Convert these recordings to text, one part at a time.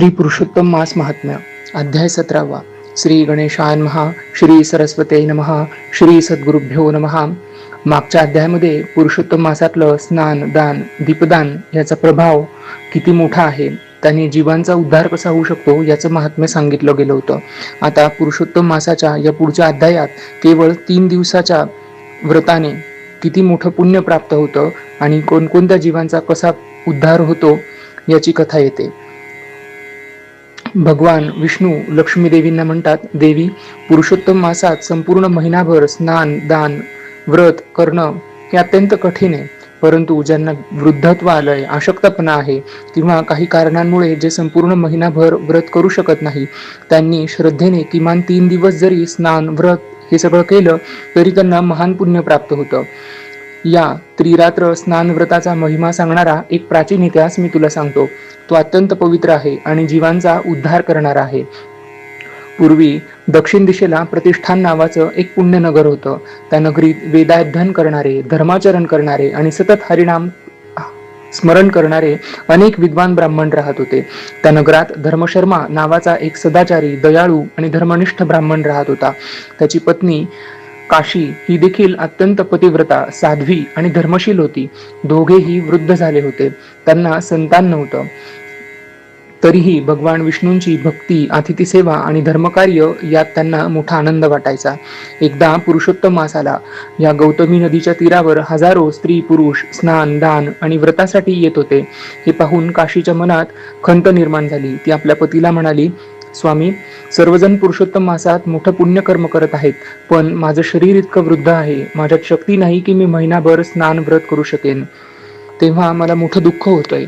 श्री पुरुषोत्तम मास महात्म्य अध्याय 17वा. श्री गणेशाय नमः. श्री सरस्वती नमः. श्री सद्गुरुभ्यो नमः. मागच्या अध्यायामध्ये पुरुषोत्तम मासातलं स्नान, दान, दीपदान याचा प्रभाव किती मोठा आहे, त्याने जीवांचा उद्धार कसा होऊ शकतो याचं महात्म्य सांगितलं गेलं होतं. आता पुरुषोत्तम मासाच्या या पुढच्या अध्यायात केवळ 3 दिवसाच्या व्रताने किती मोठं पुण्य प्राप्त होतं आणि कोणकोणत्या जीवांचा कसा उद्धार होतो याची कथा येते. भगवान विष्णू लक्ष्मी देवींना म्हणतात, देवी, पुरुषोत्तम मासात संपूर्ण महिनाभर स्नान, दान, व्रत करणं हे अत्यंत कठीण आहे. परंतु ज्यांना वृद्धत्व आलंय, अशक्तपणा आहे किंवा काही कारणांमुळे जे संपूर्ण महिनाभर व्रत करू शकत नाही, त्यांनी श्रद्धेने किमान 3 दिवस जरी स्नान, व्रत हे सगळं केलं तरी त्यांना महान पुण्य प्राप्त होतं. या त्रिरात्र स्नान व्रताचा महिमा सांगणारा एक प्राचीन इतिहास मी तुला सांगतो. तो अत्यंत पवित्र आहे आणि जीवांचा उद्धार करणारा आहे. पूर्वी दक्षिण दिशेला प्रतिष्ठान नावाचं एक पुण्यनगर होतं. त्या नगरीत वेदाध्ययन करणारे, धर्माचरण करणारे आणि सतत हरिनाम स्मरण करणारे अनेक विद्वान ब्राह्मण राहत होते. त्या नगरात धर्मशर्मा नावाचा एक सदाचारी, दयाळू आणि धर्मनिष्ठ ब्राह्मण राहत होता. त्याची पत्नी काशी ही देखील अत्यंत पतिव्रता, साध्वी आणि धर्मशील होती. दोघेही वृद्ध झाले होते. त्यांना संतान नव्हतं. तरीही भगवान विष्णूंची भक्ती, अतिथी सेवा आणि धर्मकार्य यात त्यांना मोठा आनंद वाटायचा. एकदा पुरुषोत्तम मास आला. या गौतमी नदीच्या तीरावर हजारो स्त्री पुरुष स्नान, दान आणि व्रतासाठी येत होते. हे पाहून काशीच्या मनात खंत निर्माण झाली. ती आपल्या पतीला म्हणाली, स्वामी, सर्वजण पुरुषोत्तम मासात मोठं पुण्यकर्म करत आहेत, पण माझं शरीर इतकं वृद्ध आहे, माझ्यात शक्ती नाही की मी महिनाभर स्नान व्रत करू शकेन. तेव्हा मला मोठं दुःख होतंय.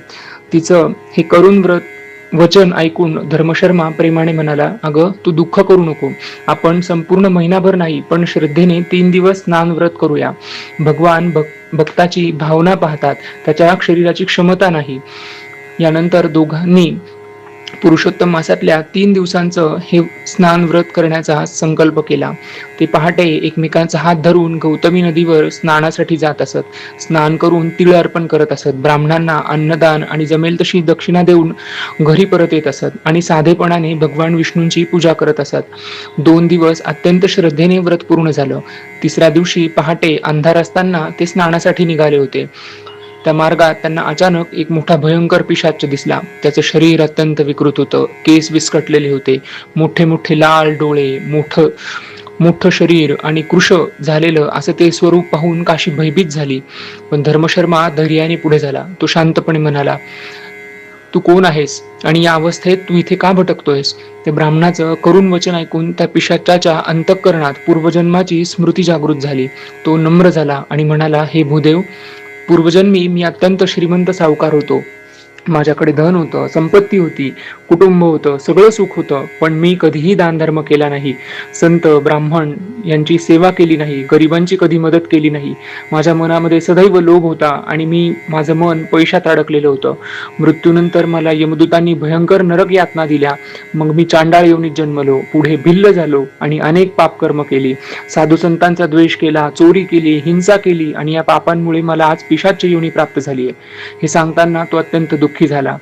तिचं हे करून वचन ऐकून धर्मशर्मा प्रेमाने म्हणाला, अगं, तू दुःख करू नको. आपण संपूर्ण महिनाभर नाही पण श्रद्धेने 3 दिवस स्नान व्रत करूया. भगवान भक्ताची भावना पाहतात, त्याच्या शरीराची क्षमता नाही. यानंतर दोघांनी पुरुषोत्तम मासातल्या 3 दिवसांचं हे स्नान व्रत करण्याचा संकल्प केला. ते पहाटे एकमेकांचा हात धरून गौतमी नदीवर स्नानासाठी जात असत. स्नान करून तिळ अर्पण करत असत. ब्राह्मणांना अन्नदान आणि जमेल तशी दक्षिणा देऊन घरी परत येत असत आणि साधेपणाने भगवान विष्णूंची पूजा करत असत. 2 दिवस अत्यंत श्रद्धेने व्रत पूर्ण झालं. 3ऱ्या दिवशी पहाटे अंधार असताना ते स्नानासाठी निघाले होते. त्या मार्गात त्यांना अचानक एक मोठा भयंकर पिशाच दिसला. त्याचं शरीर अत्यंत विकृत होतं. केस विस्कटलेले होते. मोठे मोठे लाल डोळे, मोठं शरीर आणि कृश झालेलं असं ते स्वरूप पाहून काशी भयभीत झाली. पण धर्मशर्मा धैर्याने पुढे झाला. तो शांतपणे म्हणाला, तू कोण आहेस आणि या अवस्थेत तू इथे का भटकतोयस? ते ब्राह्मणाचं करुण वचन ऐकून त्या पिशाचाच्या अंतःकरणात पूर्वजन्माची स्मृती जागृत झाली. तो नम्र झाला आणि म्हणाला, हे भूदेव, पूर्वजन्मी मी अत्यंत श्रीमंत सावकार होतो. माझ्याकडे धन होतं, संपत्ती होती, कुटुंब होतं, सगळं सुख होतं, पण मी कधीही दानधर्म केला नाही. संत ब्राह्मण यांची सेवा केली नाही. गरिबांची कधी मदत केली नाही. माझ्या मनामध्ये सदैव लोभ होता आणि माझं मन पैशात अडकलेलं होतं. मृत्यूनंतर मला यमदूतांनी भयंकर नरक यातना दिल्या. मग मी चांडाळ योनीत जन्मलो. पुढे भिल्ल झालो आणि अनेक पापकर्म केली. साधू संतांचा द्वेष केला, चोरी केली, हिंसा केली आणि या पापांमुळे मला आज पिशाच्य योनी प्राप्त झाली आहे. हे सांगताना तो अत्यंत दुःखी झाला.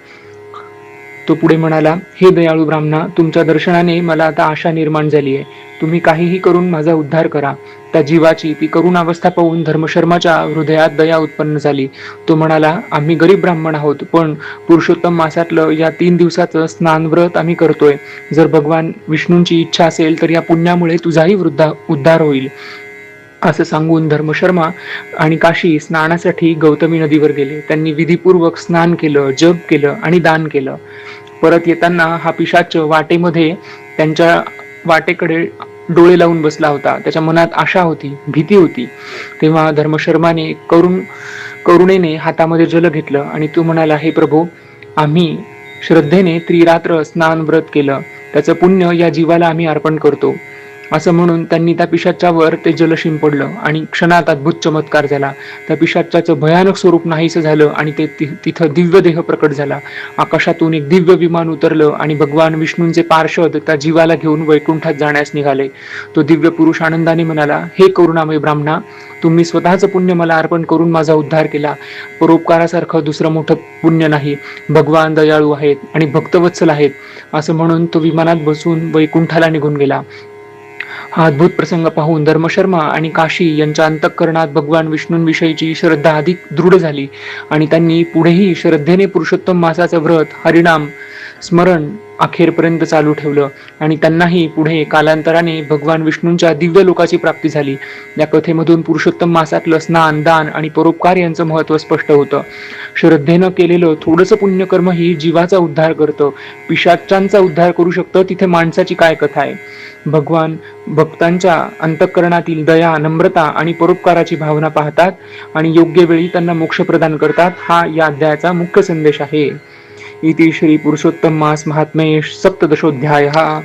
तो पुढे म्हणाला, हे दयाळू ब्राह्मणा, तुमच्या दर्शनाने मला आता आशा निर्माण झाली आहे. तुम्ही काहीही करून माझा उद्धार करा. त्या जीवाची ती करुण अवस्था पाहून धर्मशर्माच्या हृदयात दया उत्पन्न झाली. तो म्हणाला, आम्ही गरीब ब्राह्मण आहोत, पण पुरुषोत्तम मासातलं या 3 दिवसाचं स्नान व्रत आम्ही करतोय. जर भगवान विष्णूंची इच्छा असेल तर या पुण्यामुळे तुझाही उद्धार होईल. असं सांगून धर्मशर्मा आणि काशी स्नानासाठी गौतमी नदीवर गेले. त्यांनी विधीपूर्वक स्नान केलं, जप केलं आणि दान केलं. परत येताना हा पिशाच वाटेमध्ये त्यांच्या वाटेकडे डोळे लावून बसला होता. त्याच्या मनात आशा होती, भीती होती. तेव्हा धर्मशर्माने करुणेने हातामध्ये जल घेतलं आणि तो म्हणाला, हे प्रभू, आम्ही श्रद्धेने त्रिरात्र स्नान व्रत केलं. त्याचं पुण्य या जीवाला आम्ही अर्पण करतो. असं म्हणून त्यांनी त्या पिशाच्यावर ते जलशिम पडलं आणि क्षणात अद्भुत चमत्कार झाला. त्या पिशाच्याचं भयानक स्वरूप नाहीसं झालं आणि ते तिथं दिव्य देह प्रकट झाला. आकाशातून एक दिव्य विमान उतरलं आणि भगवान विष्णूंचे पार्षद त्या जीवाला घेऊन वैकुंठात जाण्यास निघाले. तो दिव्य पुरुष आनंदाने म्हणाला, हे करुणामय ब्राह्मणा, तुम्ही स्वतःचं पुण्य मला अर्पण करून माझा उद्धार केला. परोपकारासारखं दुसरं मोठं पुण्य नाही. भगवान दयाळू आहेत आणि भक्तवत्सल आहेत. असं म्हणून तो विमानात बसून वैकुंठाला निघून गेला. हा अद्भुत प्रसंग पाहून धर्मशर्मा आणि काशी यांच्या अंतःकरणात भगवान विष्णूंविषयीची श्रद्धा अधिक दृढ झाली आणि त्यांनी पुढेही श्रद्धेने पुरुषोत्तम मासाचं व्रत, हरिनाम स्मरण अखेरपर्यंत चालू ठेवलं आणि त्यांनाही पुढे कालांतराने भगवान विष्णूंच्या दिव्य लोकाची प्राप्ती झाली. या कथेमधून पुरुषोत्तम मासातलं स्नान, दान आणि परोपकार यांचं महत्त्व स्पष्ट होतं. श्रद्धेनं केलेलं थोडंसं पुण्यकर्म ही जीवाचा उद्धार करतं. पिशाच्चांचा उद्धार करू शकतं, तिथे माणसाची काय कथा आहे. भगवान भक्तांच्या अंतःकरणातील दया, नम्रता आणि परोपकाराची भावना पाहतात आणि योग्य वेळी त्यांना मोक्ष प्रदान करतात. हा या अध्यायाचा मुख्य संदेश आहे. इति श्री पुरुषोत्तम मास महात्म्ये सप्तदशोऽध्यायः.